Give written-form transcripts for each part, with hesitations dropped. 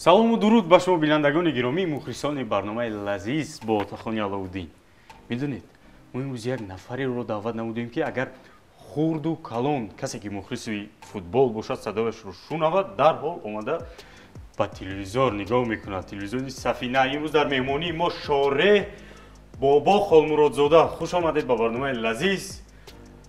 салому дуруд ба шумо бинандагони гиромӣ мухлисони барномаи лазиз бо Отахони Аловуддин. Медонед, мо имрӯз як нафареро даъват намудем ки агар хурду калон касе ки мухлиси футбол бошад садояшро шунавад дарҳол омада ба телевизор нигоҳ мекунад. Телевизиони Сафина. Имрӯз дар меҳмонии мо Шореҳ бобо Холмуродзода. Хуш омадед ба барномаи лазиз.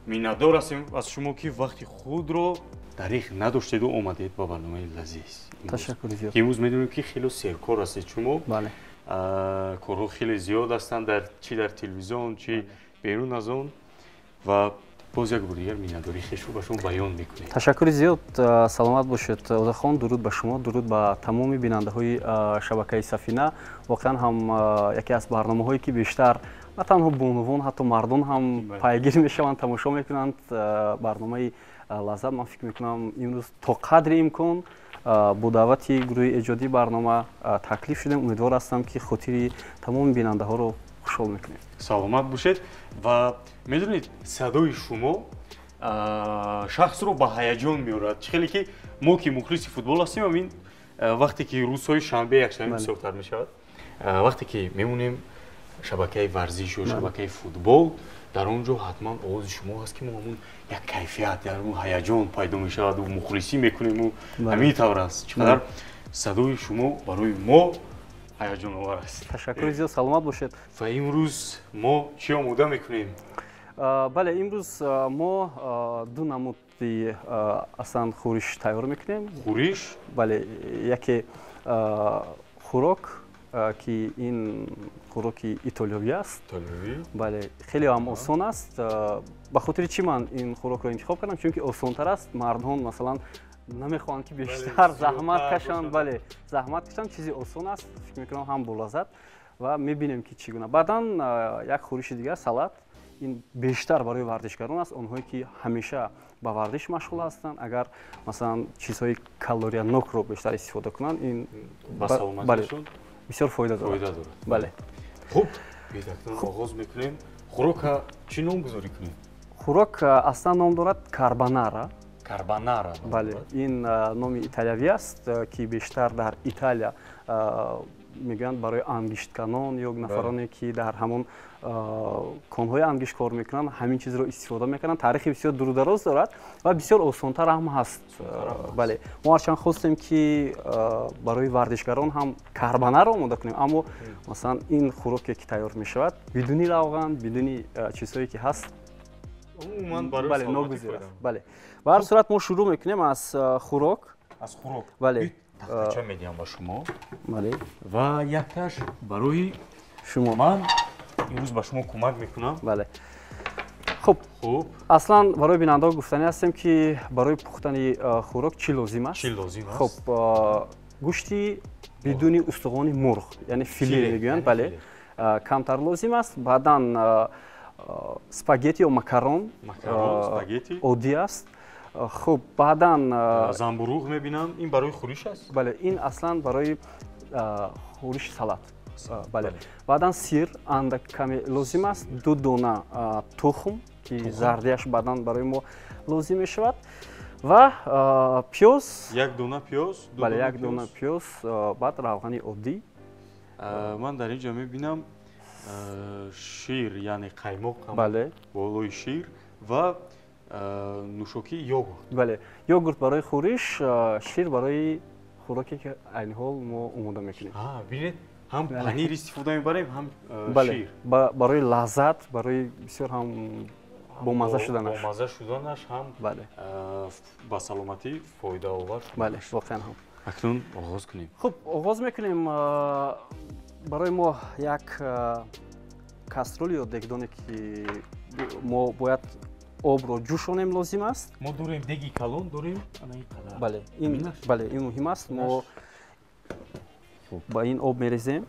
Миннатдор ҳастем аз шумо ки вақти худро дариқ надоштеду омадед ба барномаи лазиз. Ташаккури зиёд. Имрӯз медонем ки хеле серкор ҳастед шумо. Бале. Корҳо хеле зиёд ҳастанд чи дар телевизион, чи берун аз он ва боз як бор дигар миннатдории хешро ба шумо баён мекунем. Ташаккури зиёд. Саломат бошед Одахон. Дуруд ба шумо, дуруд ба тамоми бинандаҳои шабакаи Сафина. Воқеан ҳам яке аз барномаҳое ки бештар на танҳо бонувон ҳатто мардон ҳам пайгир мешаванд, тамошо мекунанд барномаи лаззат. Ман фикр мекунам имрӯз то қадри имкон бо даъвати гурӯҳи эҷодии барнома таклиф шудем. Умедвор ҳастам ки хотири тамоми бинандаҳоро хушҳол мекунем. Саломат бошед ва медонед садои шумо шахсро ба ҳаяҷон меорад. Хеле ки мо ки мухлиси футбол ҳастем, амин вақте ки рӯзҳои шанбе якшанбе бисёртар мешавад, вақте ки мемонем шабакаи варзиш ё шабакаи футбол, дар он ҷо ҳатман овози шумо ҳаст ки мо ҳамун як кайфият, ягон ҳаяҷон пайдо мешавад ва мухлисӣ мекунем. Ҳамин тавр аст. Чӣ қадар садои шумо барои мо ҳаяҷоновар аст. Ташаккури зиёд. Саломат бошед. Ва имрӯз мо чӣ омода мекунем? Бале, имрӯз мо ду намуди аслан хӯриш тайёр мекунем. Хӯриш? Бале, яке хӯрок ки ин хӯроки итолиёвӣ аст. Итолиёвӣ? Бале, хеле ҳам осон аст. Ба хотири чӣ ман ин хӯрокро интихоб кардам? Чунки осонтар аст. Мардҳон масалан намехоҳанд ки бештар заҳмат кашанд. Бале, заҳмат кашанд чизи осон аст. Фикр мекунам ҳам болаззат ва мебинем ки чӣ гуна. Баъдан як хӯриши дигар салат. ин бештар барои вардишгарон аст, онҳое ки ҳамеша ба вардиш машғул ҳастанд. Агар масалан чизҳои калориянокро бештар истифода кунанд, ин ба саломатишон бисёр фоида дорад. Бале. Хуб, бедактон оғоз мекунем. Хӯрока чӣ ном гузорӣ кунем? Хӯрок аслан ном дорад карбонара. Карбонара. Бале, ин номи италиявӣ аст ки бештар дар Италия мегӯянд барои ангиштканон ё нафароне ки дар ҳамон конҳои ангишт кор мекунанд, ҳамин чизро истифода мекунанд. Таърихи бисёр дурудароз дорад ва бисёр осонтар ҳам ҳаст. Бале, мо ҳарчанд хостем ки барои вардишгарон ҳам карбонаро омода кунем, аммо масалан ин хӯроке ки тайёр мешавад бидуни равған, бидуни чизҳое ки ҳаст, бале, ногузир аст. Бале. Ба ҳар сурат мо шурӯъ мекунем аз хӯрок. Аз хӯрок. Бале. Тахтача медиҳам ба шумо. Бале. Ва якташ барои шумо. Ман имрӯз ба шумо кӯмак мекунам. Бале. Хуб. Аслан барои бинандаҳо гуфтанӣ ҳастем ки барои пухтани хӯрок чӣ лозим аст? Чӣ лозим аст? Хуб, гӯшти бидуни устухони мурғ, яъне филе мегӯянд, бале, камтар лозим аст. Баъдан спагетти ё макарон, спагетти оддӣ аст. Хуб, баъдан замбурӯғ мебинам, ин барои хӯриш аст? Бале, ин аслан барои хӯриши салат. Бале. Баъдан сир андак каме лозим аст, 2 дона тухм ки зардияш баъдан барои мо лозим мешавад ва пиёз. 1 дона пиёз. Бале, 1 дона пиёз, баъд равғани оддӣ. Ман дар ин ҷо мебинам шир, яъне қаймоқ, бале, болои шир ва нӯшокии йогурт. Бале, йогурт барои хӯриш, шир барои хӯроке ки айни ҳол мо омода мекунем. Бинед, ҳам панир истифода мебарем, ҳам шир. Барои лаззат, барои бисёр ҳам бомазза шуданаш. Бомазза шуданаш ҳам ба саломатӣ фоидаовар. Бале, воқеан ҳам. Акнун оғоз кунем. Хуб, оғоз мекунем. Барои мо як каструл ё дегдоне ки мо бояд обро ҷӯшонем лозим аст. Мо дорем деги калон, дорем ана ин қадар. Бале, ин муҳим аст. Мо ба ин об мерезем.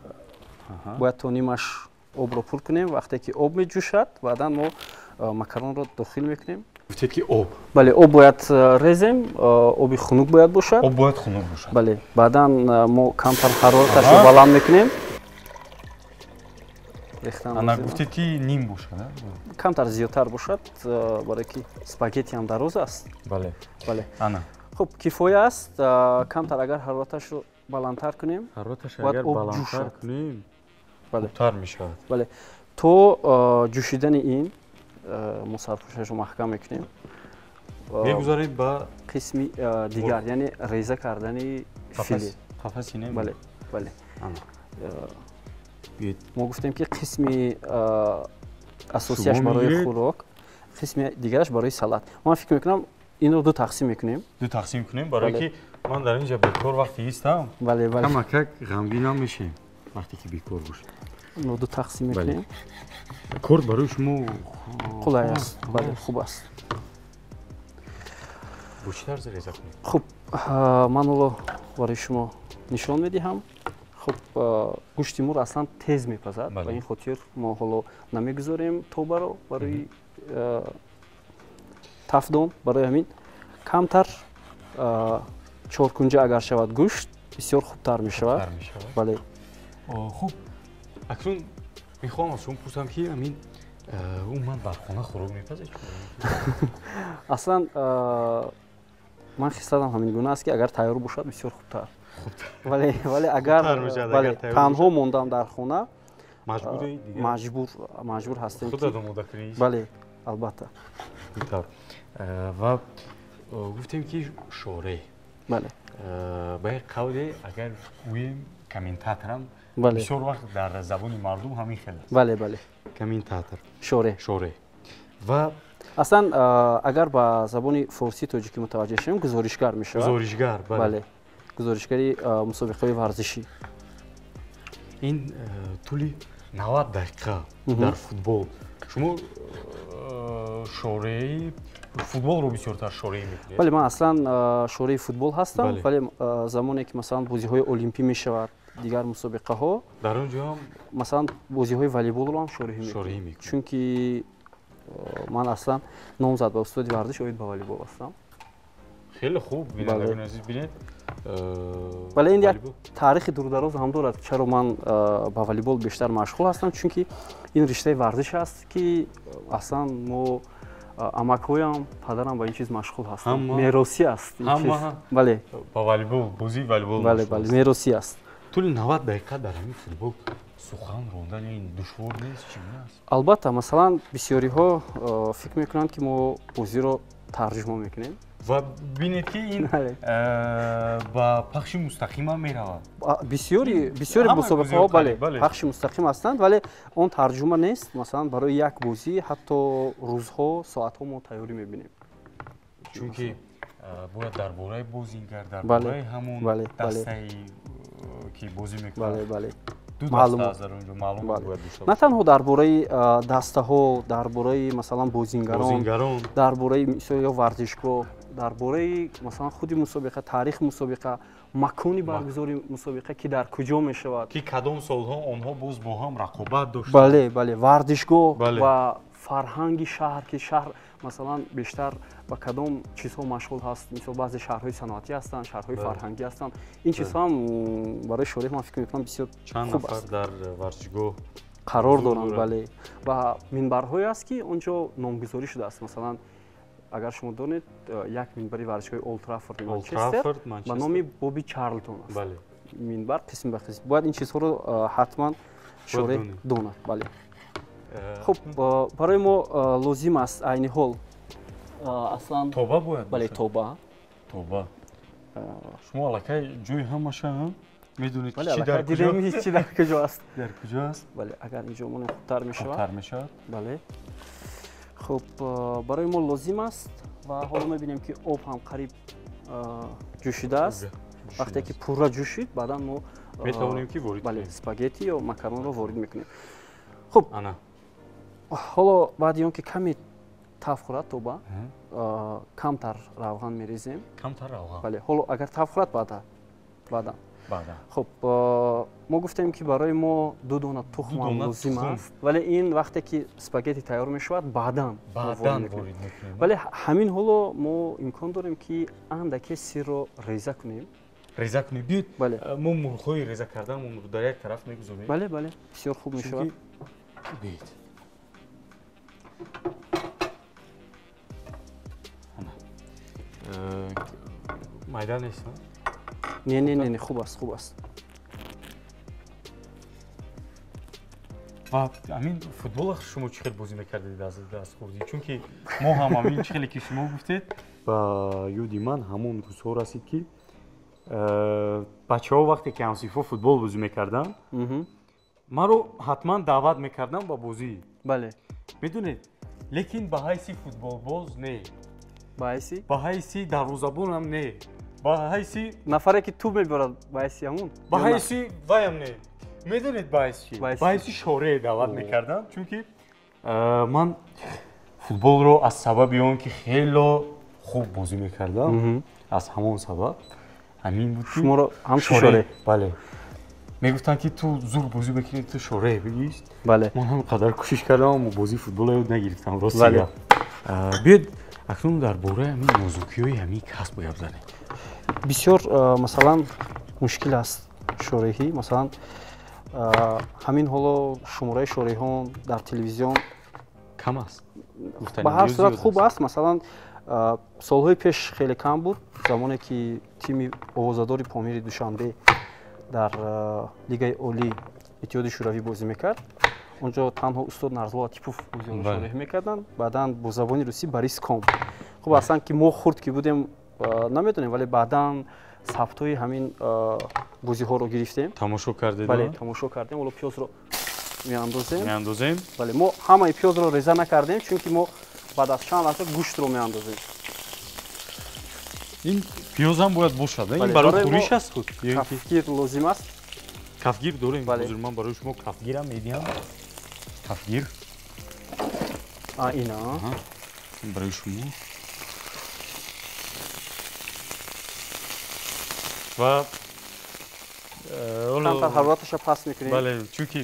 Бояд то нимаш обро пур кунем. Вақте ки об меҷӯшад, баъдан мо макаронро дохил мекунем. Гуфтед ки об? Бале, об бояд резем, оби хунук бояд бошад. Об бояд хунук бошад. Бале, баъдан мо камтар ҳарораташро баланд мекунем. Ана гуфтед ки ним бошад, камтар зиёдтар бошад, барое ки спагетти ҳам дароз аст. Бале. Бале. Ана. Хуб, кифоя аст. Камтар агар ҳарораташро баландтар кунем. Ҳарбаташ Бояд агар об баландтар ҷӯшад. кунем, Бале. хубтар мешавад. бале то ҷӯшидани ин мо сарпӯшашро маҳкам мекунем. Мегузоред ба қисми дигар, яъне реза кардани филе. қафаси не? бале бале Биед. мо гуфтем ки қисми асосияш барои хӯрок, қисми дигараш барои салат. Ман фикр мекунам инро ду тақсим мекунем. Ду тақсим кунем, барое ки ман дар инҷа бекор вақте истам. бале бале Камакак ғамгинам мешем вақте ки бекор бошем. инро ду тақсим мекунем. Кор барои шумо қулай аст. бале хуб аст. бо чӣ тарз реза кунем? хуб ман ҳоло барои шумо нишон медиҳам. хуб гӯшти мур аслан тез мепазад. ба ин хотир мо ҳоло намегузорем тобаро барои тафдон. барои ҳамин камтар чоркунҷа агар шавад гӯшт бисёр хубтар мешавад. бале хуб, акнун мехоҳам аз шумо пурсам ки ҳамин умуман дар хона хӯрок мепазед? аслан ман хислатам ҳамин гуна аст ки агар тайёр бошад бисёр хубтар. вале агар танҳо мондам дар хона маҷбур ҳастем. Худат омода кунед? бале албатта. ва гуфтем ки шоре. бале ба як қавле агар гӯем комментаторам бале бисёр вақт дар забони мардум ҳамин хел аст. бале бале Комментатор. шоре ва аслан агар ба забони форсӣ тоҷикӣ мутаваҷҷеҳ шавем гузоришгар мешавад. гузоришгар. бале гузоришгари мусобиқаҳои варзишӣ. ин тӯли 90 дақиқа дар футбол. Шумо шораи футболро бисёртар шораӣ мекунед? бале ман аслан шораи футбол ҳастам. вале замоне ки масалан бозиҳои олимпӣ мешавад, дигар мусобиқаҳо, дар он ҷо ҳам масалан бозиҳои волейболро ҳам шораҳӣ мекунем. чунки ман аслан номзад ба устоди варзиш оид ба волейбол ҳастам. хеле хуб. бинандагони азиз бинед. бале ин як таърихи дурдароз ҳам дорад. чаро ман ба волейбол бештар машғул ҳастам? чунки ин риштаи варзиш аст ки аслан мо амакҳоям падарам ба ин чиз машғул ҳастам. меросӣ аст. бале ба волейбол, бозии волейбол. бале бале меросӣ аст. тӯли 90 дақиқа дар ҳамин футбол сухан рондан ин душвор нест? чӣ аст? албатта масалан бисёриҳо фикр мекунанд ки мо бозиро тарҷума мекунем. ва бинед ки ин ба пахши мустақим ҳам меравад. бисёри мусобиқаҳо бале пахши мустақим ҳастанд, вале он тарҷума нест. масалан барои як бозӣ ҳатто рӯзҳо, соатҳо мо тайёрӣ мебинем. чунки бояд дар бораи бозингар, дар бораи ҳамон дастаи ки бозӣ мекунад маълумот на танҳо дар бораи дастаҳо, дар бораи масалан бозингарон, дар бораи мисоли варзишгоҳ, дар бораи масалан худи мусобиқа, таърихи мусобиқа, макони баргузори мусобиқа ки дар куҷо мешавад, ки кадом солҳо онҳо боз бо ҳам рақобат доштанд. бале бале варзишгоҳ ва фарҳанги шаҳр ки шаҳр масалан бештар ба кадом чизҳо машғул ҳаст. мисол баъзе шаҳрҳои саноатӣ ҳастанд, шаҳрҳои фарҳангӣ ҳастанд. ин чизҳо ҳам барои шорих ман фикр мекунам бисёр чанд нафар дар варзишгоҳ қарор доранд. бале ва минбарҳое аст ки он ҷо номгузорӣ шудааст. масалан агар шумо донед як минбари варзишгоҳи Олд Траффорди Манчестер ба номи Боби Чарлтон аст. минбар қисм ба қисм бояд ин чизҳоро ҳатман шорих донад. бале хуб барои мо лозим аст айни ҳол аслан тоба бояд. бале тоба шумо аллакай ҷои ҳамаша медонед ки чӣ дар куҷо аст. дар куҷо аст? бале агар инҷо монем хубтар мешавад. бале хуб барои мо лозим аст ва ҳоло мебинем ки об ҳам қариб ҷӯшидааст. вақте ки пурра ҷӯшид баъдан мо метавонем ки ворид бале спагетти ё макаронро ворид мекунем. хуб ҳоло баъди он ки каме таф хӯрад тоба камтар равған мерезем. камтар равған? бале ҳоло агар таф хӯрад баъдан хуб мо гуфтем ки барои мо 2 дона тухмам лозим аст, вале ин вақте ки спагетти тайёр мешавад баъдан ворид мекунем. вале ҳамин ҳоло мо имкон дорем ки андаке сирро реза кунем. биёд мо мурғҳои реза карданамонро дар як тараф мегузорем. бале бисёр хуб мешавад. биёд майда нест? не хуб аст ва амин футбол шумо чӣ хел бозӣ мекардед даст хурдӣ чунки мо ҳам амин чӣ хеле ки шумо гуфтед ба ёди ман ҳамон рӯзҳо расид ки бачаҳо вақте ки ҳамсинфҳо футбол бозӣ мекарданд маро ҳатман даъват мекарданд ба бозӣ медонед лекин ба ҳайси футболбоз не ба ҳайси дарвозабонам не ба ҳайси нафаре ки ту мебарад ба ҳайси ҳамун ба ҳайси ваям не медонед ба ҳайси чӣ ба ҳайси шорее даъват мекарданд чунки ман футболро аз сабаби он ки хело хуб бозӣ мекардам аз ҳамон сабаб ҳамин буд ки шуморо ҳамчи шорее бале мегуфтанд ки ту зур бозӣ бекунӣ ту шорее бигӣ бале ман ҳам қадар кӯшиш кардам аммо бозии футболро ёд нагирифтам рости гап биёд акнун дар бораи ҳамин нозукиҳои ҳамин касб гап занем бисёр масалан мушкил аст шореҳӣ масалан ҳамин ҳоло шумораи шореҳон дар телевизион кам аст ба ҳар сурат хуб аст масалан солҳои пеш хеле кам буд замоне ки тими овозадори помири душанбе дар лигаи олӣ иттиҳоди шӯравӣ бозӣ мекард онҷо танҳо устод нарзулла латипов бозиро шореҳӣ мекарданд баъдан бо забони русӣ бариском хуб аслан ки мо хурд ки будем намедонем вале баъдан сабтҳои ҳамин бозиҳоро гирифтем тамошо кардем бале тамошо кардем ҳоло пиёзро меандозем бале мо ҳамаи пиёзро реза накардем чунки мо баъд аз чанд лаҳза гӯштро меандозем ин пиёзам бояд бошад ин барои хӯриш аст кафгир лозим аст кафгир дорем ҳозир ман барои шумо кафгирам медиҳам кафгир ина барои шумо ва камтар ҳарораташа паст мекунем бале чунки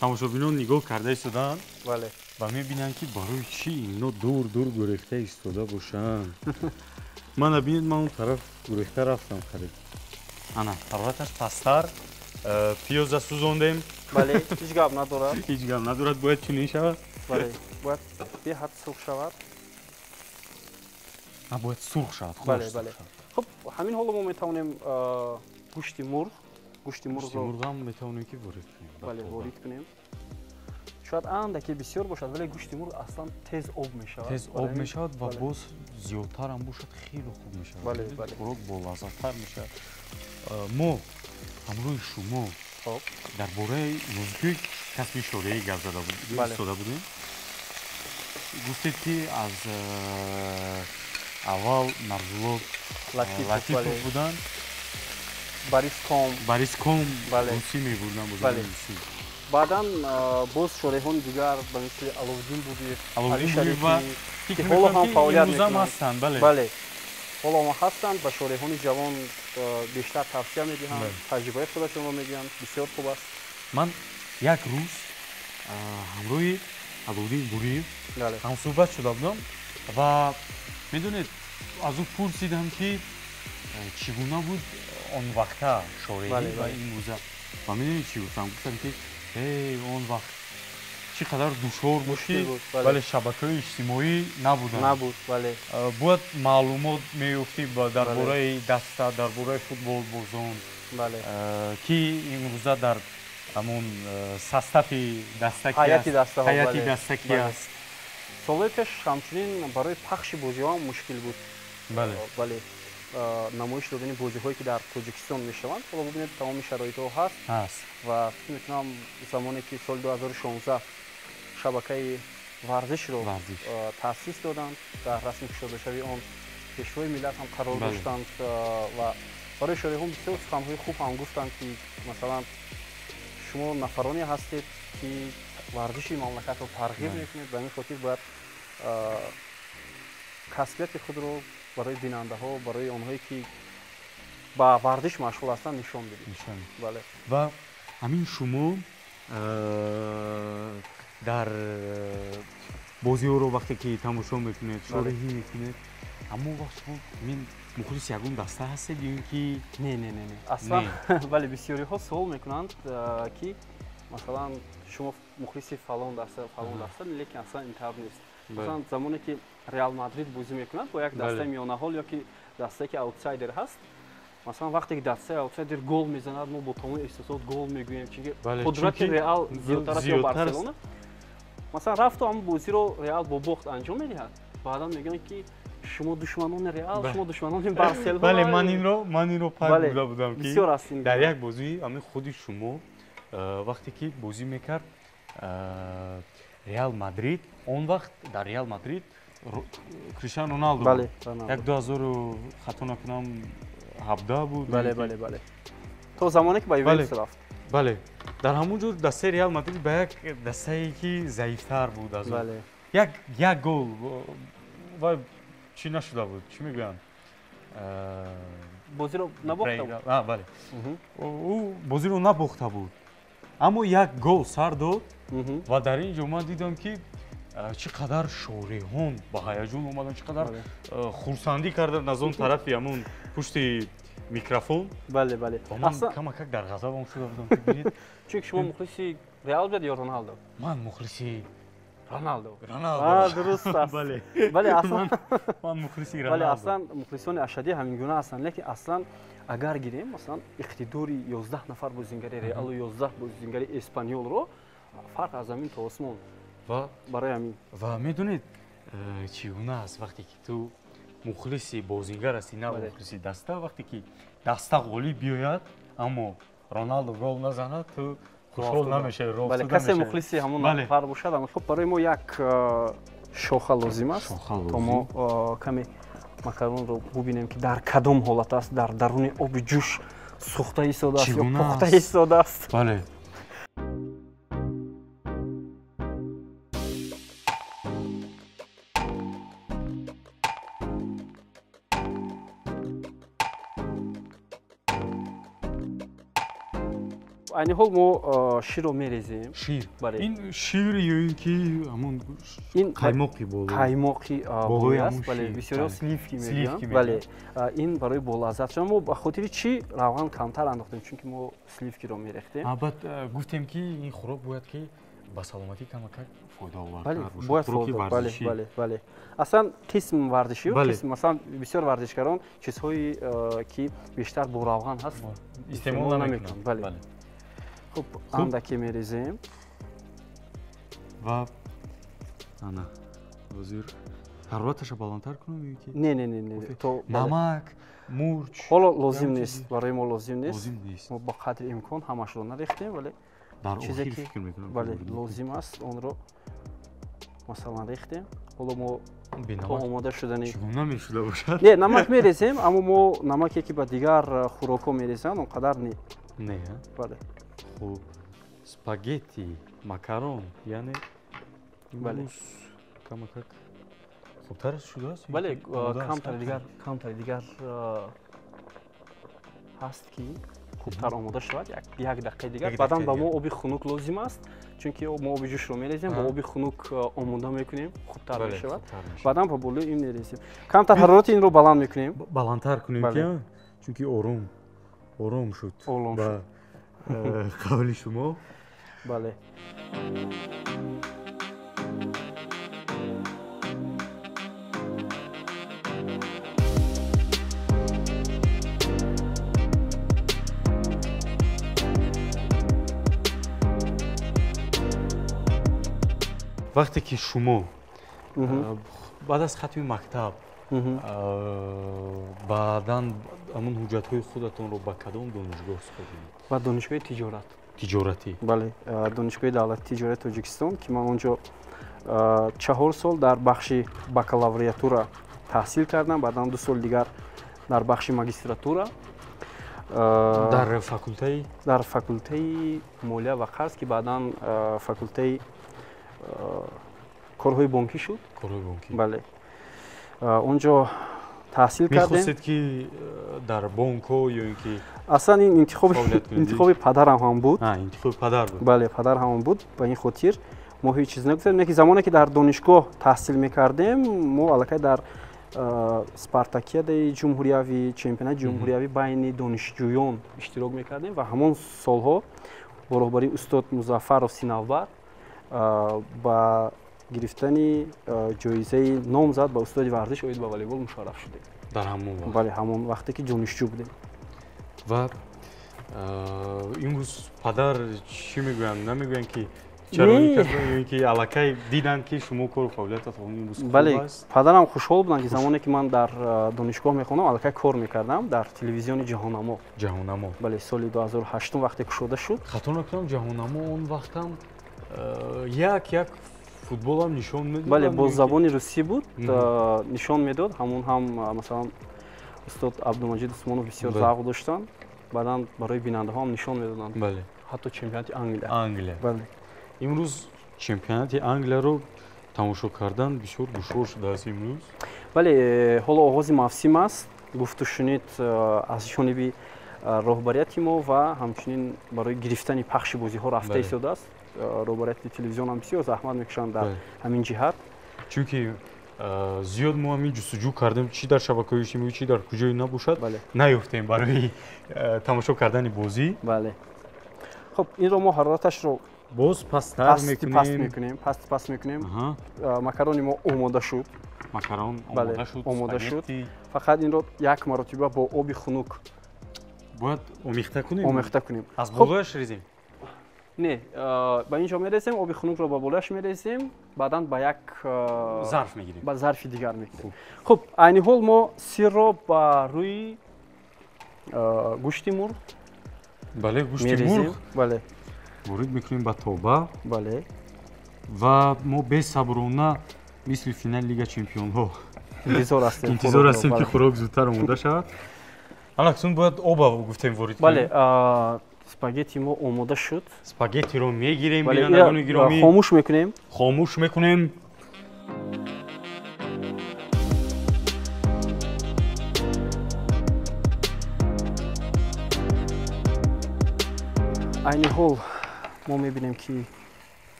тамошобинон нигоҳ карда истоданд бале ва мебинанд ки барои чӣ ино дур гурехта истода бошанд мана бинед ман он тараф гурехта рафтам харид ана ҳарораташ пасттар пиёза сӯзондем бале ҳеҷ гап надорад ҳеҷ гап надорад бояд чунин шавад бале бояд беҳад сурх шавад бояд сурх шавад бале бале хуб ҳамин ҳоло мо метавонем гӯшти мурғам метавонем ки ворид кунем бале ворид кунем шояд андаке бисёр бошад вале гӯшти мурғ аслан тез об мешавад ва боз зиёдтарам бошад хеле хуб мешавад хӯрок болаззаттар мешавад мо ҳамроҳи шумо дар бораи нозукиҳои касби шореӣ гап истода будем гуфтед ки аз аввал нарзулло латипов буданд бариском русӣ мебурданд баъдан боз шореҳони дигар ба мисли аловдин будир ки ҳоло ҳам фаъолият ҳастанд бале ҳоло ҳам ҳастанд ба шореҳони ҷавон бештар тавсия медиҳанд таҷрибаи худашонро мегӯянд бисёр хуб аст ман як рӯз ҳамроҳи аловдин буриев ҳамсӯҳбат шуда будам ва медонед аз ӯ пурсидам ки чӣ гуна буд он вақта шореҳӣ ва ин рӯза ва медонед чӣ гуфтам гуфтам ки он вақт чӣ қадар душвор бошӣ вале шабакаҳои иҷтимоӣ набуд бояд маълумот меёфтӣ дар бораи даста дар бораи футболбозон ки имрӯза дар ҳамон состави ҳайати дастакӣ аст солҳои пеш ҳамчунин барои пахши бозиҳо ҳам мушкил буд бале намоиш додани бозиҳое ки дар тоҷикистон мешаванд ҳоло бубинед тамоми шароитҳо ҳаст ва фикр мекунам замоне ки соли 2016 шабакаи варзишро таъсис доданд дар расми кушодашавии он пешвои миллат ҳам қарор доштанд ва барои шореҳон бисёр суханҳои хуб ҳам гуфтанд ки масалан шумо нафароне ҳастед ки варзиши мамлакатро тарғиб мекунед ба ҳамин хотир бояд касбияти худро барои бинандаҳо барои онҳое ки ба варзиш машғул ҳастанд нишон бидед ва ҳамин шумо дар бозиҳоро вақте ки тамошо мекунед шореҳӣ мекунед ҳамон вақт шумо мухлиси ягон даста ҳастед ё ин ки не аслан бале бисёриҳо суол мекунанд ки масалан шумо мухлиси фалон даста лекин аслан ин тавр нест масалан замоне ки реал мадрид бозӣ мекунад бо як дастаи миёнаҳол ё ки дастае ки аутсайдер ҳаст مثلا وقتی که دسته آوتسایدر گل میزند ما با تمام احساسات گل میگوییم چون بله، قدرت چونکه رئال زیادتر است یا زیادتر است. بارسلونا مثلا رفت و اما بازی رو رئال با باخت انجام میدهد بعدا میگن که شما دشمنان رئال شما دشمنان بارسلونا بله من این رو پای بوده بودم که بسیار هستین در یک بازی همین خود شما وقتی که بازی میکرد ریال مادرید اون وقت در ریال مادرید کریستیانو رونالدو بله یک 2000 خطا نکنم 17 بود بله بله بله تو زمانی که با یوونتوس رفت بله در همون جور دسته ریال مادرید به یک دسته که ضعیفتر بود از اون بله یک گل و چی نشده بود چی میگن بازی رو نباخته بود بله او بازی رو نباخته بود اما یک گل سر داد و در اینجا من دیدم که چقدر شوری‌هون با هیجان اومدن چقدر خورسندی کردن از اون طرفی همون پشت میکروفون بله بله اصلا کمک در غضبم شده بودم که ببینید چون شما مخلصی ریال بود یا رونالدو من مخلصی رونالدو درست است بله بله اصلا من مخلصی رونالدو بله اصلا مخلصان اشدی همین گونه هستند لیکن اصلا اگر گیریم مثلا اقتداری 11 نفر بازیگر ریال و 11 بازیگر اسپانیول رو فرق از زمین تا آسمان و برای همین و میدونید چگونه است وقتی که تو مخلصی بازیگر هستی نه مخلصی دسته وقتی که دسته گلی بیاید اما رونالدو گل نزند تو خوشحال نمیشه بله کسی مخلصی همون نفر باشد اما خب برای ما یک شوخه لازم است تا ما کمی ماکارون رو ببینیم که در کدام حالت است در درون آب جوش سوخته ایستاده است یا پخته ایستاده است بله این حال ما شیر رو میریزیم شیر این شیر یا اینکه همون قایماقی بالا قایماقی بالا است بله بسیار سلیفکی میگن بله این برای بالازت شما ما به خاطر چی روغن کمتر انداختیم چون که ما سلیفکی رو میریختیم البته گفتیم که این خوراک باید که با سلامتی کمک فایده آورتر باشه باید فایده بله بله اصلا قسم ورزشی و قسم مثلا بسیار ورزشکاران چیزهایی که بیشتر با روغن هست استعمال نمیکنن بله خب اندکی میریزیم و انا وزیر حرارتش بالاتر کنیم که نه تو نمک مرچ حالا لازم نیست برای ما لازم نیست ما با قدر امکان همش رو نریختیم ولی در چیزی آخر که فکر میکنم بله لازم است اون رو مثلا ریختیم حالا ما تا آماده شدنی چگونه میشده باشد نه نمک میریزیم اما ما نمکی که با دیگر خوراک‌ها میریزن اونقدر نه بله خب اسپاگتی ماکارون یعنی بله کمک خوبتر شده است بله کمتر دیگر هست که خوبتر آماده شود یک دقیقه دیگر بعدا با ما آب خنک لازم است چون که ما آب جوش رو میریزیم با آب خنک آماده میکنیم خوبتر میشود بعدا با بالای این میریزیم کمتر حرارت این رو بلند میکنیم بلندتر کنیم که چون که آروم شد قبل شما بله وقتی که شما بعد از ختم مکتب بعداً همون حجت‌های خودتون رو با کدام دانشگاه سپردید؟ با دانشگاه تجارتی. بله، دانشگاه دولتی تجارت تاجیکستان که من اونجا 4 سال در بخش بکالوریاتورا تحصیل کردم، بعداً 2 سال دیگر در بخش ماگیستراتورا در فاکولته؟ در فاکولته مالیه و قرض که بعداً فاکولته کارهای بانکی شد. کارهای بانکی. بله. اونجا تحصیل کردیم. می‌خواستید که در بانک یا اینکه اصلا این انتخاب پدرم هم بود. انتخاب پدر بود. بله، پدر هم بود. با این خاطر ما هیچ چیز نگفتیم. که زمانی که در دانشگاه تحصیل می‌کردیم، ما الکی در اسپارتاکیادای جمهوریوی، چمپیونات جمهوریوی بین دانشجویان اشتراک می‌کردیم و همون سالها با راهبری استاد مظفر سینالبر با گرفتن جایزه نامزد با استاد ورزش اوید با والیبال مشرف شدیم. در همون وقت. بله، همون وقتی که دانشجو بودیم. ва имрӯз падар чӣ мегӯянд? Намегӯянд ки чаро ин карданд ё ки аллакай диданд ки шумо кору фаъолиятатон имрӯз хуб аст? бале падарам хушҳол буданд ки замоне ки ман дар донишгоҳ мехондам аллакай кор мекардам дар телевизиони ҷаҳонамо. Ҷаҳонамо. бале соли 2008 вақте кушода шуд. Хато накунам ҷаҳонамо он вақтам як футболам нишон медод. бале бо забони русӣ буд, нишон медод. ҳамон ҳам масалан устод Абдумаҷид Усмонов бисёр завқ доштанд. баъдан барои бинандаҳоам нишон медоданд. бале ҳатто чемпионати Англия. бале имрӯз чемпионати Англияро тамошо кардан бисёр душвор шудааст имрӯз. бале ҳоло оғози мавсим аст. гуфту шунид аз ҷониби роҳбарияти мо ва ҳамчунин барои гирифтани пахши бозиҳо рафта истодааст. роҳбарияти телевизионам бисёр заҳмат мекашанд дар ҳамин ҷиҳат. чунки зиёд мо ҳамин ҷустуҷӯ кардем чӣ дар шабакаҳои иҷтимоӣ чӣ дар куҷое набошад наёфтем барои тамошо кардани бозӣ. бале хуб инро мо ҳарораташро боз пасттар мекунем. паст мекунем. макарони мо омода шуд. макарон омода шуд. фақат инро як маротиба бо оби хунук бояд омехта кунем. аз болояш резем? не, ба ин ҷо мерезем, оби хунукро ба болояш мерезем, баъдан ба як зарф мегирем. ба зарфи дигар мекунем. хуб айни ҳол мо сирро ба рӯи гӯшти мурғ бале гӯшти мурғ бале ворид мекунем ба тоба. бале ва мо бесаброна мисли финали Лига Чемпионҳо интизор ҳастем ки хӯрок зудтар омода шавад. алаксун бояд оба гуфтем ворид кунем. бале спагетти мо омода шуд. спагеттиро мегирем, бинандагони гиромӣ, хомӯш мекунем. хомӯш мекунем. айни ҳол мо мебинем ки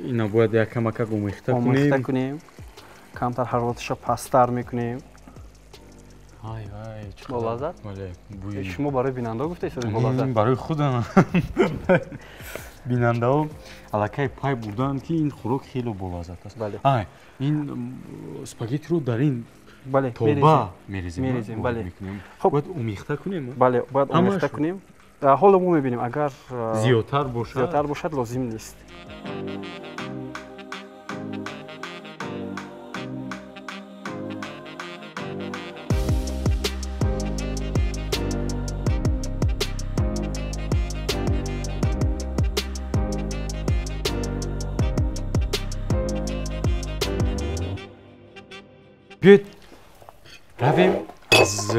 ина бояд як камакак омехта кунем. камтар ҳарораташа пасттар мекунем. бо лаззат. шумо барои бинандаҳо гуфта истоди бо лаззат? барои худам. бинандаҳо аллакай пай бурданд ки ин хӯрок хеле болаззат аст. ин спагеттиро дар ин тоба мерезем. бояд омехта кунем. бале бояд омехта кунем. ҳоло мо мебинем агар зиёдтар бошад лозим нест. биёед равем аз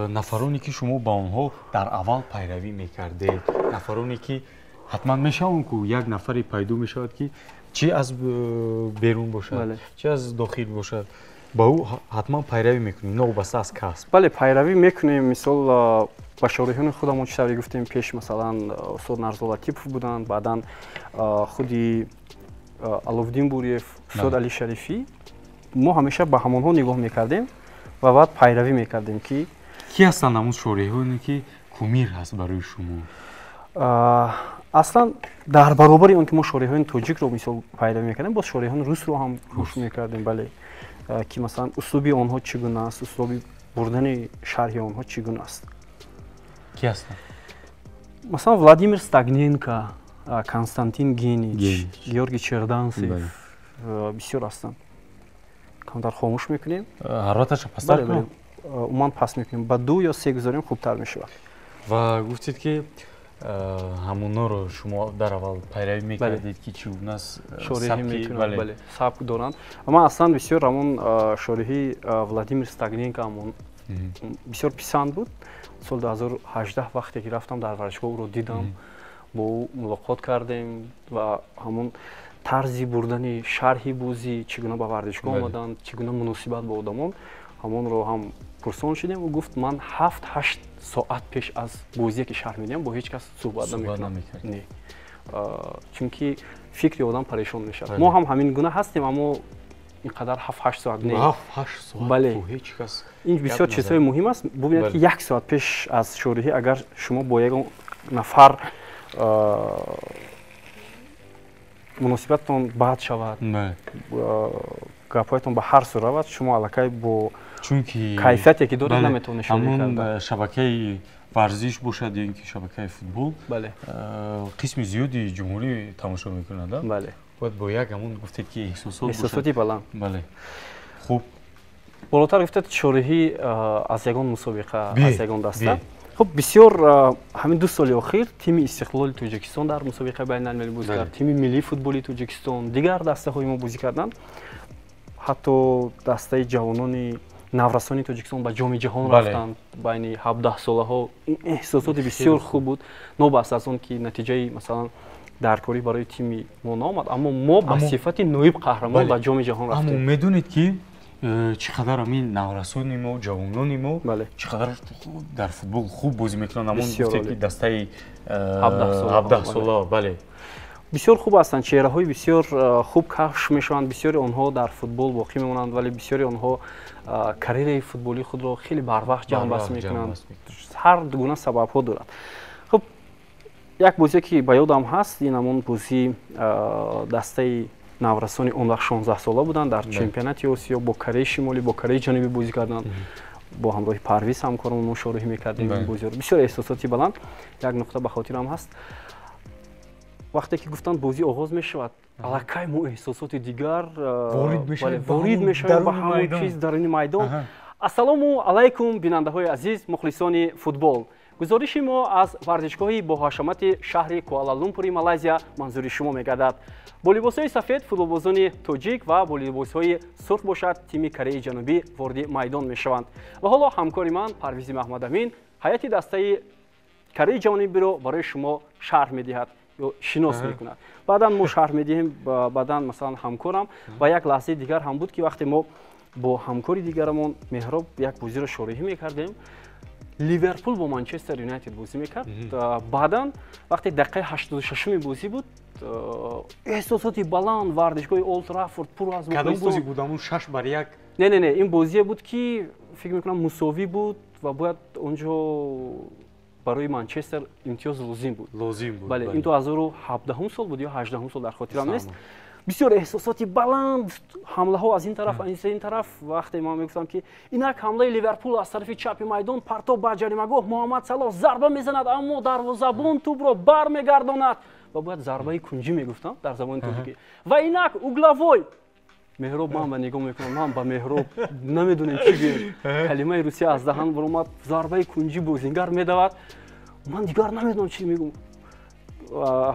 нафароне ки шумо ба онҳо дар аввал пайравӣ мекардед, нафароне ки ҳатман мешаванд ку як нафаре пайдо мешавад ки чӣ аз берун бошад, чӣ аз дохил бошад, ба ӯ ҳатман пайравӣ мекунем, новобаста аз касб. бале пайравӣ мекунем. мисол ба шориҳони худамон чӣ тавре гуфтем пеш, масалан устод Нарзо Латипов буданд, баъдан худи Аловдин Буриев, устод Али Шарифӣ. мо ҳамеша ба ҳамонҳо нигоҳ мекардем ва баъд пайравӣ мекардем ки ки ҳастанд ҳамун шориҳоне ки кумир ҳаст барои шумо? аслан дар баробари он ки мо шориҳони тоҷикро мисол пайравӣ мекардем, боз шориҳони русро ҳам гӯш мекардем. бале ки масалан услуби онҳо чӣ гуна аст, услуби бурдани шарҳи онҳо чӣ гуна аст. ки ҳастанд? масалан Владимир Стагненко, Константин Генич, Георгий Черданцев бисёр ҳастанд. камтар хомӯш мекунем. ҳарораташа пасттар кунем. умуман паст мекунем. ба 2 ё 3 гузорем хубтар мешавад. ва гуфтед ки ҳамоноро шумо дар аввал пайравӣ мекардед ки чӣ гуна шориҳӣ мекунанд, сабк доранд. ва ман аслан бисёр ҳамон шориҳи Владимир Стагненко ҳамон бисёр писанд буд. соли 2018 вақте ки рафтам дар варзишгоҳ ӯро дидам, бо ӯ мулоқот кардем ва ҳамон тарзи бурдани шарҳи бозӣ, чӣ гуна ба варзишгоҳ омаданд, чӣ гуна муносибат ба одамон, ҳамонро ҳам пурсон шудем. ӯ гуфт ман 7-8 соат пеш аз бозие ки шарҳ медиҳам бо ҳеҷ кас суҳбат намекунам. чунки фикри одам парешон мешавад. мо ҳам ҳамин гуна ҳастем, аммо инқадар 7-8 соат не. 7-8 соат бале ҳеҷ кас. ин бисёр чизҳои муҳим аст. бубинед ки 1 соат пеш аз шориҳӣ агар шумо бо ягон нафар муносибататон бад шавад, гапҳоятон ба ҳар сӯ равад, шумо аллакай бо чунки кайфияте ки доред наметавонед нишон ҳамун шабакаи ورزش باشد یا اینکه شبکه فوتبال بله قسم زیادی جمهوری تماشا میکنند بله باید با یک همون گفتید که احساساتی بلند بله خوب بالاتر گفتید شورهی از یگان مسابقه از یگان دسته خب بسیار همین 2 سال اخیر تیم استقلال توجیکستان در مسابقه بین المللی بازی کرد تیم ملی فوتبالی توجیکستان دیگر دسته های ما بازی کردند حتی دسته جوانان نورسانی توجیکستان به جام جهان رفتند بین 17 ساله ها این احساسات بسیار خوب بود نوبست از اون که نتیجه مثلا درکاری برای تیم ما نامد اما ما به صفت نایب قهرمان به جام جهان رفتیم اما میدونید که چقدر همین نورسانی ما جوانان ما چقدر در فوتبال خوب بازی میکنند همون گفتید که دسته 17 ساله بله بسیار خوب هستند چهره های بسیار خوب کشف میشوند بسیاری آنها در فوتبال باقی میمونند ولی بسیاری آنها کریر فوتبالی خود را خیلی بر وقت جمع بست میکنند هر گونه سبب ها دارند خب یک بازی که به یادم هست این همون بازی دسته نورسانی اون وقت 16 ساله بودند در چمپیونات آسیا با کره شمالی با کره جنوبی بازی کردند با همراه پرویز همکارمون مشارکت میکردیم این بازی رو بسیار احساساتی بلند یک نقطه به خاطرم هست وقتی که گفتن بازی آغاز می شود الکی مو احساسات دیگر وارد می شود به همون چیز درون میدان السلام علیکم بیننده های عزیز مخلصان فوتبال گزارش ما از ورزشگاه با حشمت شهر کوالالامپور مالزیا منظور شما میگردد با لباس های سفید فوتبالبازان توجیک و با لباس های سرخ باشد تیم کره جنوبی وارد میدان می شوند و حالا همکار من پرویز محمد امین هیئت دسته کره جنوبی رو برای شما شرح میدهد شناس میکند بعدا ما شرح میدیم بعدا مثلا همکارم و یک لحظه دیگر هم بود که وقتی ما با همکاری دیگرمون مهراب یک بازی رو شروع میکردیم لیورپول با منچستر یونایتد بازی میکرد بعدا وقتی دقیقه 86 بازی بود احساساتی بلند ورزشگاه اولد ترافورد پر از کدام بازی بود اون 6 بر 1 نه این بازی بود که فکر میکنم مساوی بود و باید اونجا برای منچستر امتیاز لازم بود بله این 2017 سال بود یا 18 سال در خاطرم نیست بسیار احساساتی بلند حمله ها از این طرف از این طرف وقتی ما میگفتم که اینک حمله لیورپول از طرف چپ میدان پرتاب به جریمه‌گاه محمد صلاح ضربه میزند اما دروازه‌بان توپ را برمیگرداند و باید ضربه کنجی میگفتم در زبان ترکی و اینک اوگلاوی مهراب من نگاه میکنم من با مهراب نمیدونم چی بگم کلمه روسی از دهن برآمد ضربه کنجی بازیگر میدود من دیگر نمیدونم چی میگم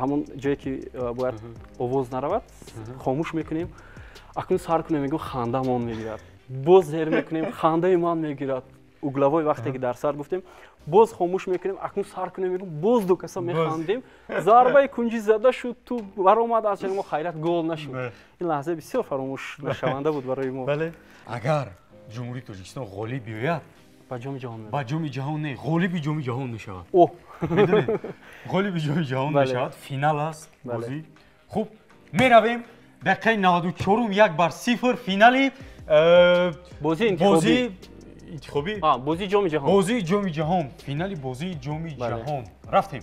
همون جایی که باید آواز نرود خاموش میکنیم اکنون سر کنیم میگم خنده من میگیرد باز زیر میکنیم خنده من میگیرد اوگلاوی وقتی که در سر گفتیم باز خاموش میکنیم اکنون سر کنیم میگم باز دو کسا میخندیم ضربه کنجی زده شد تو برآمد از ما خیرت گل نشد این لحظه بسیار فراموش نشونده بود برای ما بله اگر جمهوری توجیکستان غالب بیاید با جام جهان با جام جهان نه غالب جام جهان نشود اوه میدونید غالب جام جهان نشود فینال است بازی خوب میرویم دقیقه 94 1-0 فینالی بازی انتخابی بازی جام جهان بازی جام جهان فینالی بازی جام جهان رفتیم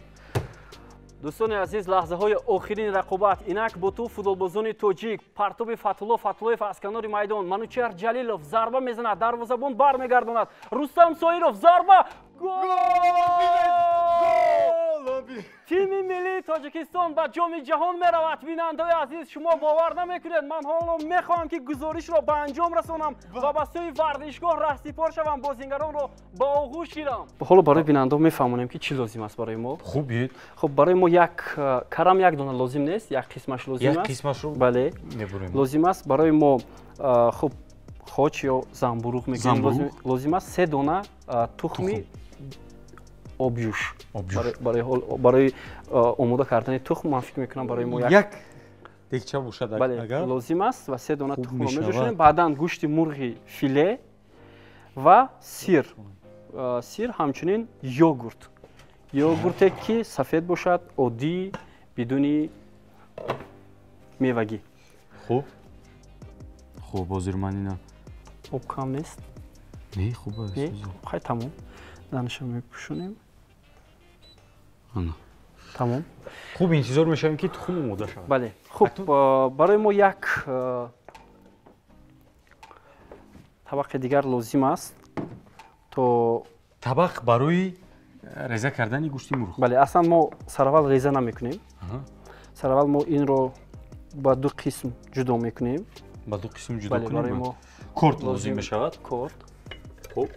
دوستان عزیز لحظه های آخرین رقابت اینک با تو فوتبالبازان توجیک پرتاب فتولوف از کنار میدان منوچهر جلیلوف ضربه میزند دروازه‌بان برمیگرداند رستم سایرов ضربه گل تیم ملی تاجیکستان به جام جهان میرود بیننده عزیز شما باور نمیکنید من حالا میخوام که گزارش را به انجام رسانم و به سوی ورزشگاه رهسپار شوم بازیگران را با آغوش گیرم حالا برای بیننده میفهمونیم که چی لازم است برای ما خوبید خب برای ما یک کرم یک دونه لازم نیست یک قسمش لازم است یک قسمش رو بله لازم است برای ما خب خاچ یا زنبوروغ میگیم لازم است 3 دانه تخم آبجوش برای آماده کردن تخم من فکر میکنم برای ما یک دیگچه باشد اگر لازم است و 3 دانه تخم رو میجوشونیم بعداً گوشت مرغ فیله و سیر همچنین یوگورتی که سفید باشد عادی بدون میوگی خوب بازی من اینا آب کم نیست نه خوبه خیلی تمام دانشو میپوشونیم تمام خوب انتظار میشم که تخم آماده شود بله خوب برای ما یک طبق دیگر لازم است تو طبق برای реза кардани гӯшти мурғ. бале, аслан мо сараввал реза намекунем. Сараввал мо инро ба ду қисм ҷудо мекунем. Ба ду қисм ҷудо бале, барои кунем. мо Корт лозим мешавад. корт. Хуб.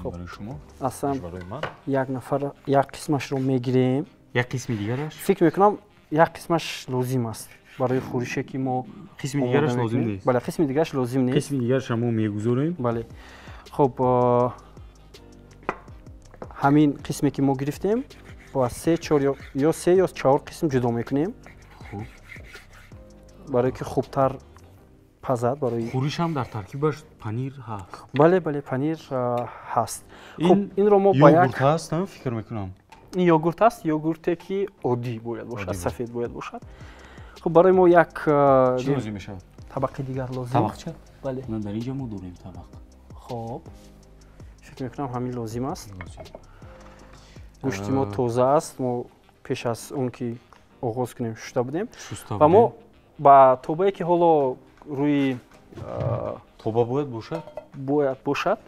Барои шумо. Аслан Барои ман. як нафар як қисмашро мегирем. Як қисми дигараш? фикр мекунам як қисмаш лозим аст барои хӯрише ки мо Қисми дигараш лозим нест. бале, қисми дигараш лозим нест. Қисми дигараш мо мегузорем. бале, хуб, ҳамин қисме ки мо гирифтем ба 3-4 ё 4 қисм ҷудо мекунем. Хуб. барое ки хубтар пазад барои Хӯришам дар таркибаш панир ҳаст. бале, бале, панир ҳаст. Ин хуб, инро мо ба як йогурт ҳаст, ам фикр мекунам. ин йогурт аст, йогурте ки оддӣ бояд бошад, Оддӣ сафед бояд бошад. хуб, барои мо як Чӣ лозим мешавад? табақи дигар лозим. Табақча? бале, На дар инҷа мо дорем табақ. хуб, фикр мекунам ҳамин лозим аст. Лозим. гӯшти мо тоза аст, мо пеш аз он ки оғоз кунем шушта будем Шуста ва мо будем. ба тобае ки ҳоло рӯи Тоба бояд бошад? бояд бошад,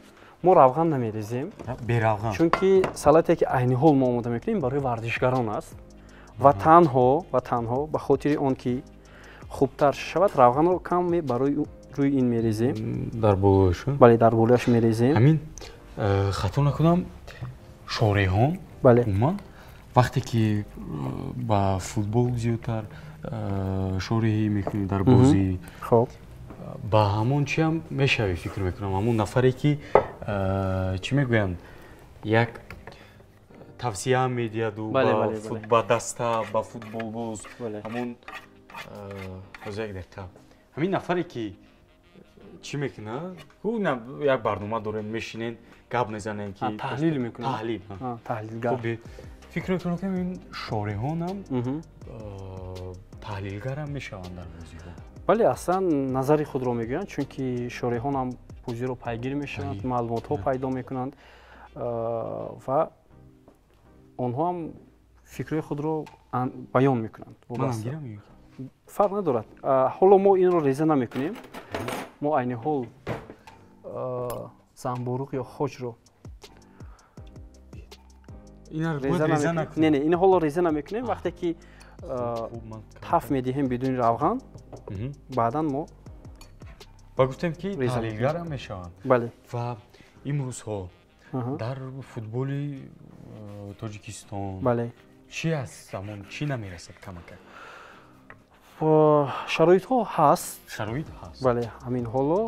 мо равған намерезем, Беравған. чунки салате ки айни ҳол мо омода мекунем барои варзишгарон аст ва танҳо ба хотири он ки хубтар шавад, равғанро кам барои рӯи ин мерезем. Дар болояш? бале, дар болояш мерезем. Ҳамин хато накунам шореҳон бале, умуман вақте ки ба футбол зиёдтар шореҳӣ мекунӣ дар бозӣ, хуб, ба ҳамон чи ҳам мешавӣ фикр мекунам. Ҳамон нафаре ки чӣ мегӯянд, як тавсия медиҳаду бале, бале, бале. ба даста ба футболбоз бале. ҳамон ҳозир як дақиқа ҳамин нафаре ки чӣ мекунад, як барнома дорем, мешинен гап мезанем ки таҳлил мекунем. таҳлил таҳлилгар. фикр мекунам ки ин шореҳонам таҳлилгарам мешаванд дар бозиҳо. бале, аслан назари худро мегӯянд, чунки шореҳонам бозиро пайгир мешаванд, маълумотҳо пайдо мекунанд ва онҳо ҳам фикрҳои худро баён мекунанд. Манам гирам ё? фарқ надорад. ҳоло мо инро реза намекунем. мо айни ҳол занборуғ ё хоҷро реза накунем. Не, ин ҳоло реза намекунем. вақте ки таф медиҳем бидуни равған, баъдан мо ва гуфтем ки таҳлилгарам мешаванд. бале, ва имрӯзҳо дар футболи Тоҷикистон бале, чӣ аст, ҳамон чӣ намерасад камака? шароитҳо ҳаст. Шароит ҳаст. бале, ҳамин ҳоло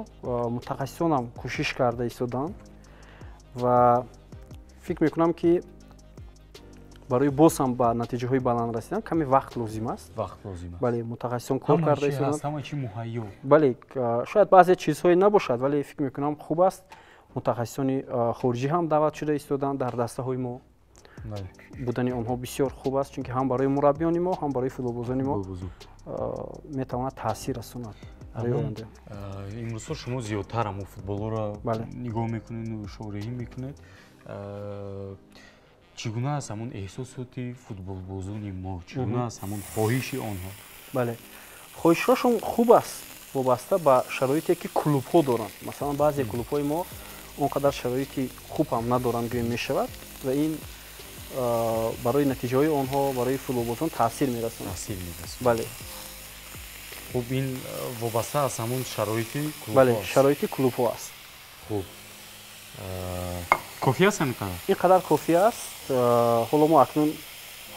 мутахассисонам кӯшиш карда истоданд ва фикр мекунам ки барои боз ҳам ба натиҷаҳои баланд расидан каме вақт лозим аст. Вақт лозим аст. бале, мутахассисон кор карда истоданд. ҳама чӣ муҳайё. бале, шояд баъзе чизҳое набошад, вале фикр мекунам хуб аст. мутахассисони хориҷӣ ҳам даъват шуда истоданд дар дастаҳои мо. будани онҳо бисёр хуб аст, чунки ҳам барои мураббиёни мо, ҳам барои футболбозони мо метавонад таъсир расонад. имрӯзҳо шумо зиёдтар ҳамон футболоро нигоҳ мекунед, шореҳӣ мекунед. чӣ гуна аст ҳамон эҳсосоти футболбозони мо? Чӣ гуна аст ҳамон хоҳиши онҳо? бале, хоҳишҳошон хуб аст, вобаста ба шароите ки клубҳо доранд. масалан баъзе клубҳои мо он қадар шароити хуб ҳам надоранд гӯем мешавад ва ин барои натиҷаҳои онҳо, барои футболбозон таъсир мерасонад. бале, хуб, ин вобаста аст ҳамон шароити клубҳо. бале, шароити клубҳо аст. хуб, кофӣ аст ин қадар? ин қадар кофӣ аст. ҳоло мо акнун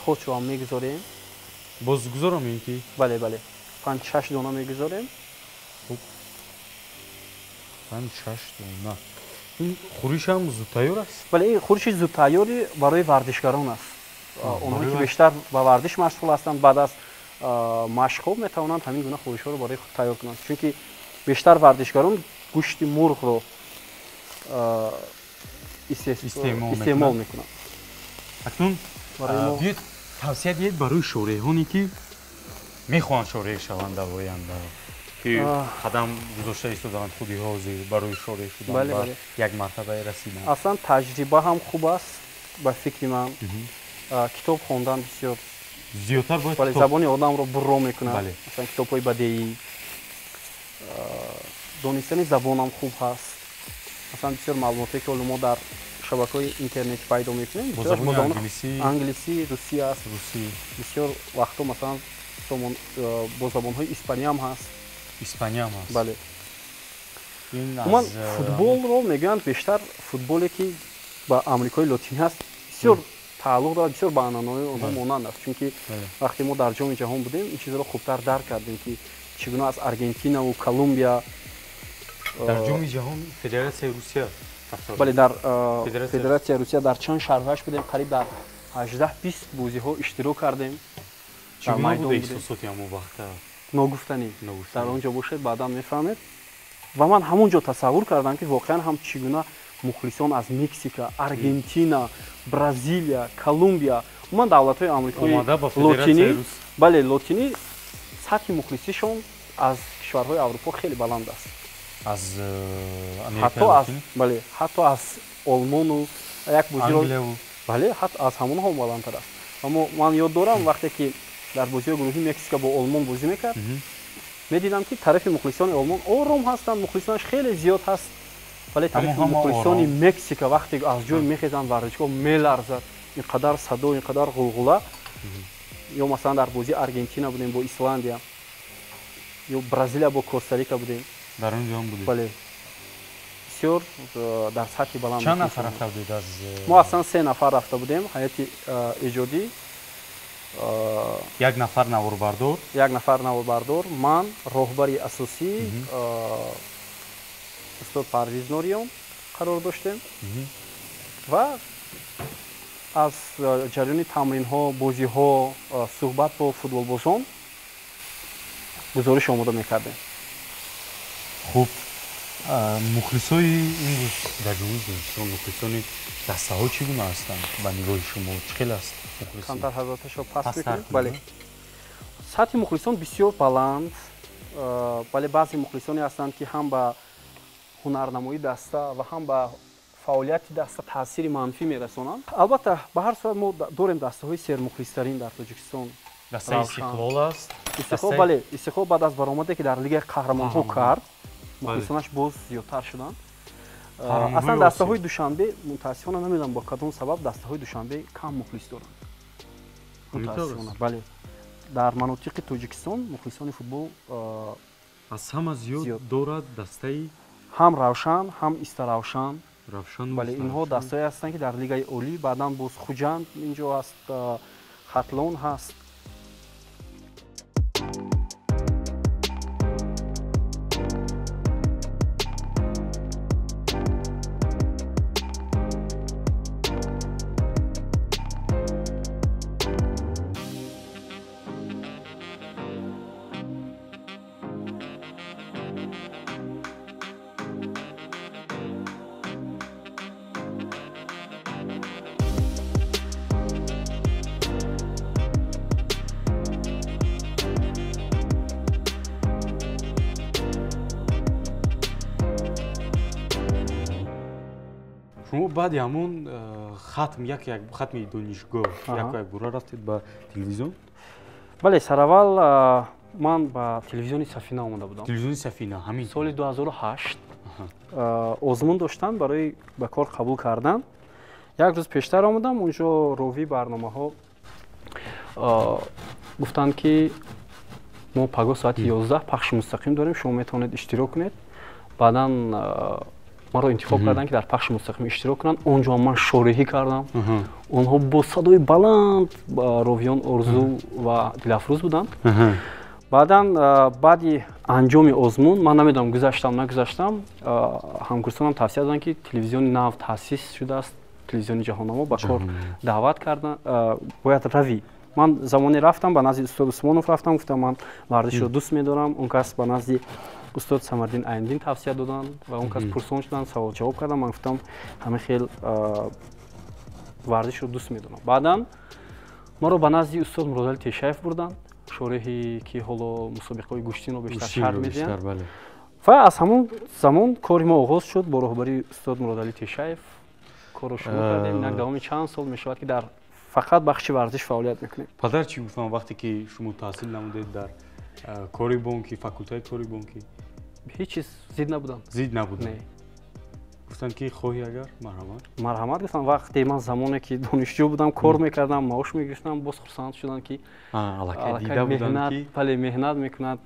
хочро ҳам мегузорем. боз гузорам ин ки? бале, бале, 5-6 дона мегузорем. хуб, 5-6 дона. ин хӯриш ҳам зудтайёр аст? бале, ин хӯриши зудтайёри барои варзишгарон аст. онҳое ки бештар ба варзиш машғул ҳастанд, баъд аз машқҳо метавонанд ҳамин гуна хӯришҳоро барои худ тайёр кунанд, чунки бештар варзишгарон гӯшти мурғро истеъмол мекунанд. акнун биёед тавсия диҳед барои шореҳоне ки мехоҳанд шореҳ шаванд дар оянда, ки қадам гузошта истодаанд худи ҳозир барои шореҳ шудан ба як мартабае расиданд. аслан таҷриба ҳам хуб аст. ба фикри ман китоб хондан бисёр зиёдтар бояд бале, забони одамро бурро мекунад. Бале. масалан китобҳои бадеӣ, донистани забонам хуб ҳаст. масалан бисёр маълумоте ки ҳоло мо дар шабакаҳои интернетӣ пайдо мекунем. Бо забони англисӣ, русӣ аст. Бисёр вақтҳо масалан бо забонҳои испанӣ ҳам ҳаст. Испания ҳам ҳаст. Бале. Умуман футболро мегӯянд бештар футболе ки ба Амрикои Лотинӣ ҳаст. Бисёр тааллуқ дорад, бисёр ба анъанаҳои онҳо монанд аст. Чунки вақте мо дар ҷоми ҷаҳон будем, ин чизро хубтар дарк кардем ки чӣ гуна аз Аргентинаву Колумбия дар ҷоми ҷаҳон Федератсияи Русия. Бале, дар Федератсияи Русия дар чанд шарҳаш будем, қариб дар 18-20 бозиҳо иштирок кардем. Чӣ гуна буда эҳсосоти ҳамон вақта? Ногуфтанӣ. Дар он ҷо бошед, баъдан мефаҳмед. Ва ман ҳамон ҷо тасаввур кардам ки воқеан ҳам чӣ гуна мухлисон аз Мексика, Аргентина, Бразилия, Колумбия, умуман давлатҳои Амрикои Лотинӣ, бале, Лотинӣ сатҳи мухлисишон аз кишварҳои Аврупо хеле баланд аст. Аз Америкаи Лотинӣ? Бале, ҳатто аз Олмону як бозиро, бале, ҳатто аз ҳамонҳо баландтар аст. Аммо ман ёд дорам вақте ки дар бозиҳои гурӯҳӣ Мексика бо Олмон бозӣ мекард, медидам ки тарафи мухлисони Олмон ором ҳастанд, мухлисонаш хеле зиёд ҳаст. Вале тарафи мухлисони Мексика вақте аз ҷой мехезанд, варзишгоҳ меларзад, инқадар садо, инқадар ғулғула. Ё масалан дар бозии Аргентина будем бо Исландия, ё Бразилия бо Коста-Рика будем. Дар он ҷо ҳам будем. Бале. Бисёр дар сатҳи баланд. Чанд нафар рафта будед аз? Мо аслан 3 нафар рафта будем, ҳайати эҷодӣ. Як нафар наворбардор. Як нафар наворбардор, ман, роҳбари асосӣ, устод Парвиз Нориён қарор доштем. Ва аз ҷараёни тамринҳо, бозиҳо, суҳбат бо футболбозон гузориш омода мекардем. Хуб, мухлисои имрӯз дар ҷумҳури Ӯзбекистон, мухлисони дастаҳо чӣ гуна ҳастанд ба нигоҳи шумо? Чӣ хел аст мухлисон? Камтар ҳазраташро паст мекунем. Бале. Сатҳи мухлисон бисёр баланд. Бале, баъзе мухлисоне ҳастанд ки ҳам ба ҳунарнамоии даста ва ҳам ба фаъолияти даста таъсири манфӣ мерасонанд. Албатта, ба ҳар сурат мо дорем дастаҳои сермухлистарин дар Тоҷикистон. Дастаи Истиқлол аст. Истиқлол, бале, Истиқлол баъд аз баромаде ки дар Лигаи Қаҳрамонҳо кард, мухлисонаш боз зиёдтар шуданд. Аслан дастаҳои Душанбе, мутаассифона намедонам бо кадом сабаб дастаҳои Душанбе кам мухлис доранд. Мутаассифона, бале. Дар манотиқи Тоҷикистон мухлисони футбол аз ҳама зиёд дорад дастаи ҳам Равшан, ҳам Истаравшан. Равшан, бале, инҳо дастаҳое ҳастанд ки дар Лигаи олӣ, баъдан боз Хуҷанд инҷо ҳаст, Хатлон ҳаст. шумо баъди ҳамон хатми донишгоҳ як бура рафтед ба телевизион? Бале, сараввал ман ба телевизиони Сафина омада будам. Телевизиони Сафина ҳамин соли 2008 озмун доштанд барои ба кор қабул кардан. Як рӯз пештар омадам, онҷо ровии барномаҳо гуфтанд ки мо паго соати 11 пахши мустақим дорем, шумо метавонед иштирок кунед. Баъдан маро интихоб карданд ки дар пахши мустақим иштирок кунанд. онҷо ман шориҳӣ кардам. онҳо бо садои баланд ровиён Орзу ва Дилафрӯз буданд. баъдан баъди анҷоми озмун ман намедонам гузаштам нагузаштам, ҳамкурсонам тавсия доданд ки телевизиони нав таъсис шудааст, телевизиони ҷаҳоннамо ба кор даъват кардан, бояд равӣ. ман замоне рафтам ба назди устод Усмонов рафтам, гуфтам ман варзишро дӯст медорам. он кас ба назди устод Самардин Айндин тавсия доданд ва он кас пурсон шуданд, савол-ҷавоб кардам. ман гуфтам ҳамин хел варзишро дӯст медорам. баъдан маро ба назди устод Муродали Тешаев бурданд, шориҳи ки ҳоло мусобиқаҳои гӯштинро бештар шарҳ медиҳанд. ва аз ҳамон замон кори мо оғоз шуд бо роҳбарии устод Муродали Тешаев. корро шурӯъ кардем. як давоми чанд сол мешавад ки дар фақат бахши варзиш фаъолият мекунем. падар чӣ гуфтанд вақте ки шумо таҳсил намудед дар кори бонкӣ, факултаи кори бонкӣ? ҳеҷ чиз зид набуданд. Зид набуданд. گفتن که خواهی اگر مرحمت گفتن. وقتی من زمانی که دانشجو بودم کار میکردم معاش میگرفتم باز خرسند شدن که دیده بودن که بله مهنت میکنند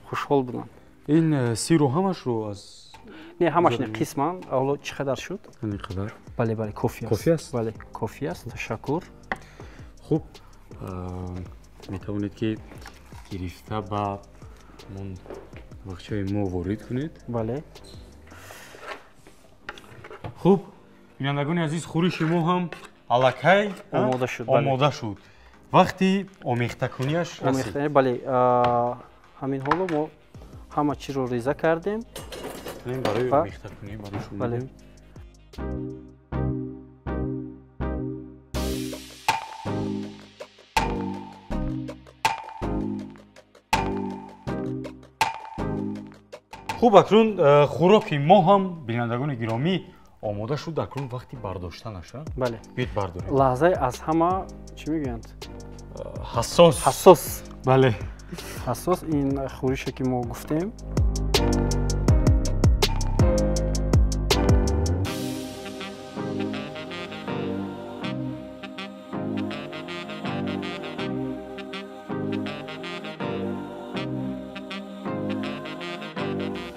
خوشحال بودن. این سی رو همش رو از نه همش نه قسما. حالا چقدر شد؟ اینقدر. بله بله کافی است. کافی است. بله کافی است. تشکر. خوب میتوانید که گرفته با من بخشای ما وارد کنید. بله. خوب بینندگان عزیز خورش ما هم الکی آماده شد. آماده شد. وقتی آمیخته کنیش رسید. بله همین حالا ما همه چی رو ریزه کردیم. این برای آمیخته کنی برای شما. بله. خوب اکنون خوراک ما هم بینندگان گرامی آماده شد. اکنون وقتی برداشتنش. بله. بیت برداریم. لحظه از همه چی میگویند؟ حساس. حساس. بله. حساس این خوریشی که ما گفتیم.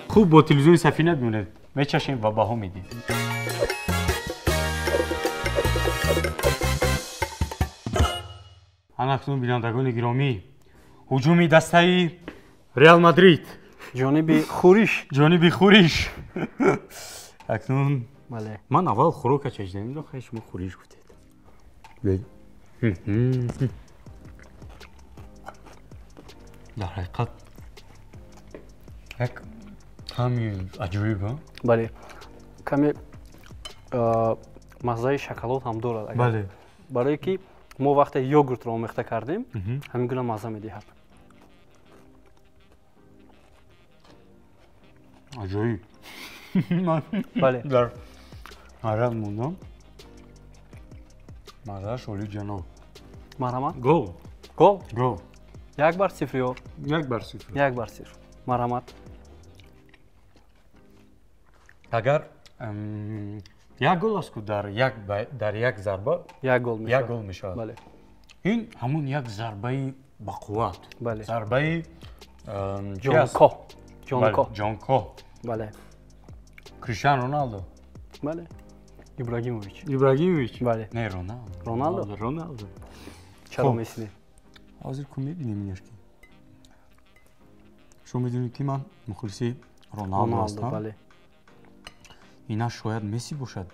خوب با تلویزیون سفینه ببینید میچشیم و بها میدیم. اکنون بینندگان گرامی هجومی دسته ریال مادرید جانب خوریش. جانب خوریش. اکنون بله. من اول خوراک چشیدم داخل شما خوریش گفتید. در حقیقت یک کمی عجیبه. بله. کمی مزه شکلات هم دارد. بله. برای که ما وقتی یوگورت رو آمیخته کردیم همین گونه مزه میدهد. عجیب. بله. در حیرت موندم. مزهش عالی جناب. مرحمت. گل. گل. گل. 1-0 یا 1-0. 1-0. مرحمت. اگر یک گل است که در یک ضربه یک گل میشود. بله. این همون یک ضربه با قوت. بله. ضربه جانکو. بله. کریستیانو رونالدو. بله. ابراهیموویچ. بله. نه رونالدو. چرا میسینی؟ حاضر کن میبینیم که شما میدونید که من مخلصی رونالدو هستم. بله. اینا شاید مسی باشد.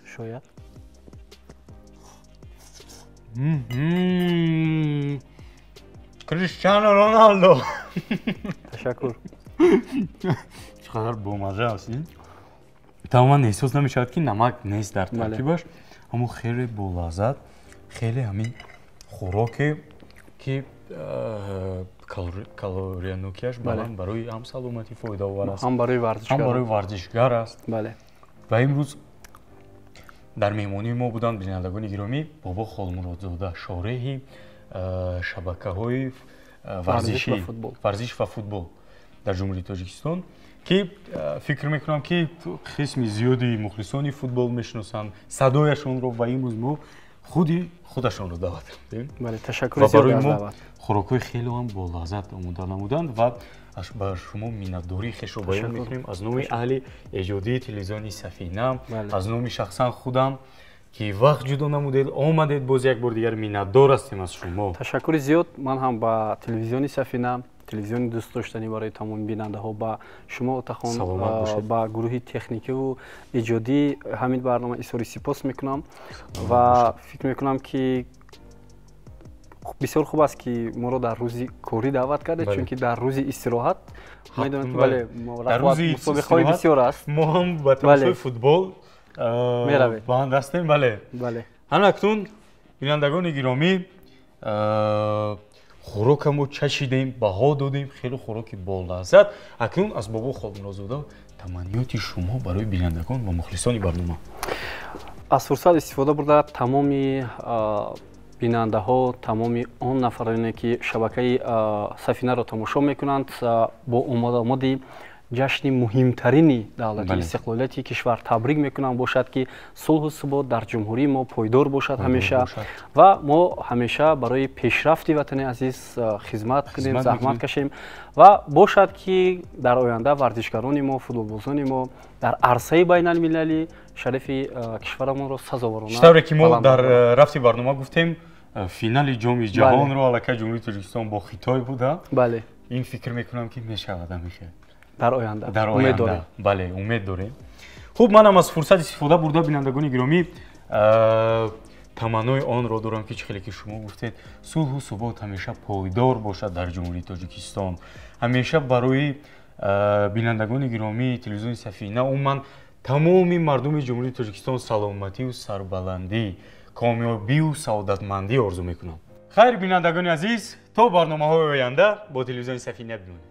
شاید. کریستیانو رونالدو. تشکر. چقدر بامزه هستین. تماما احساس نمیشود که نمک نیست در ترکیبش. اما خیلی بولذت. خیلی همین خوراکی که کالری نوکیش برای هم سلامتی فایده آور است. هم برای ورزشگر است. بله. و امروز در مهمانی ما بودند بینندگان گرامی بابا خالمرادزاده شارح شبکه‌های ورزش و فوتبال در جمهوری تاجیکستان که فکر میکنم که قسم زیادی مخلصان فوتبال میشناسند صدایشون رو و امروز ما خودشون رو دعوت کردیم. بله تشکر زیاد از دعوت. خوراک‌های خیلی هم با لذت نمودند و با شما میnnتداری خویش رو بیان میکنیم از نام اهل ایجادی تلویزیون سفینه. از نام شخصا خودم که وقت جدا نمودید آمدید باز یک بار دیگر میnnتدار هستیم از شما. تشکر زیاد. من هم با تلویزیون سفینه تلویزیون دوست داشتنی برای تمام بیننده ها با شما اتخان با گروه تکنیکی و ایجادی همین برنامه اظهار سپاس میکنم و فکر میکنم که بسیار خوب است که ما رو در روزی کاری دعوت کرده. چون که در روزی استراحت میدونید بله در روزی مسابقه‌های بسیار است. ما هم با تماشای فوتبال با هم هستیم. بله. اکنون بینندگان گرامی خوراکمو چشیدیم بها دادیم خیلی خوراکی با لذت. اکنون از بابا خالمرادزاده تمنیات شما برای بینندگان و مخلصان برنامه. از فرصت استفاده برده تمام بیننده ها تمام آن نفرانی که شبکه سفینه را تماشا میکنند با آمدی ҷашни муҳимтарини давлати Бале. истиқлолияти кишвар табрик мекунам бошад ки сулҳу субот дар ҷумҳурии мо пойдор бошад ҳамеша ва мо ҳамеша барои пешрафти ватани азиз хизмат кунем, заҳмат кашем ва бошад ки дар оянда варзишгарони мо, футболбозони мо дар арсаи байналмилалӣ шарифи кишварамонро сазоворона штавре ки мо дар рафти барнома гуфтем финали ҷоми ҷаҳонро аллакай ҷумҳурии Тоҷикистон бо Хитой буда. бале ин фикр мекунам ки мешавад ҳамеша дар оянда дар умед дорем. оянда бале умед дорем. Хуб, манам аз фурсат истифода бурда бинандагони гиромӣ таманнои онро дорам ки чӣ хеле ки шумо гуфтед сулҳу субот ҳамеша пойдор бошад дар ҷумҳурии Тоҷикистон. ҳамеша барои бинандагони гиромии телевизиони Сафина умуман тамоми мардуми ҷумҳурии Тоҷикистон саломатию сарбаландӣ, комёбию саодатмандӣ орзу мекунам. хайр бинандагони азиз, то барномаҳои оянда бо телевизиони Сафина бимонед.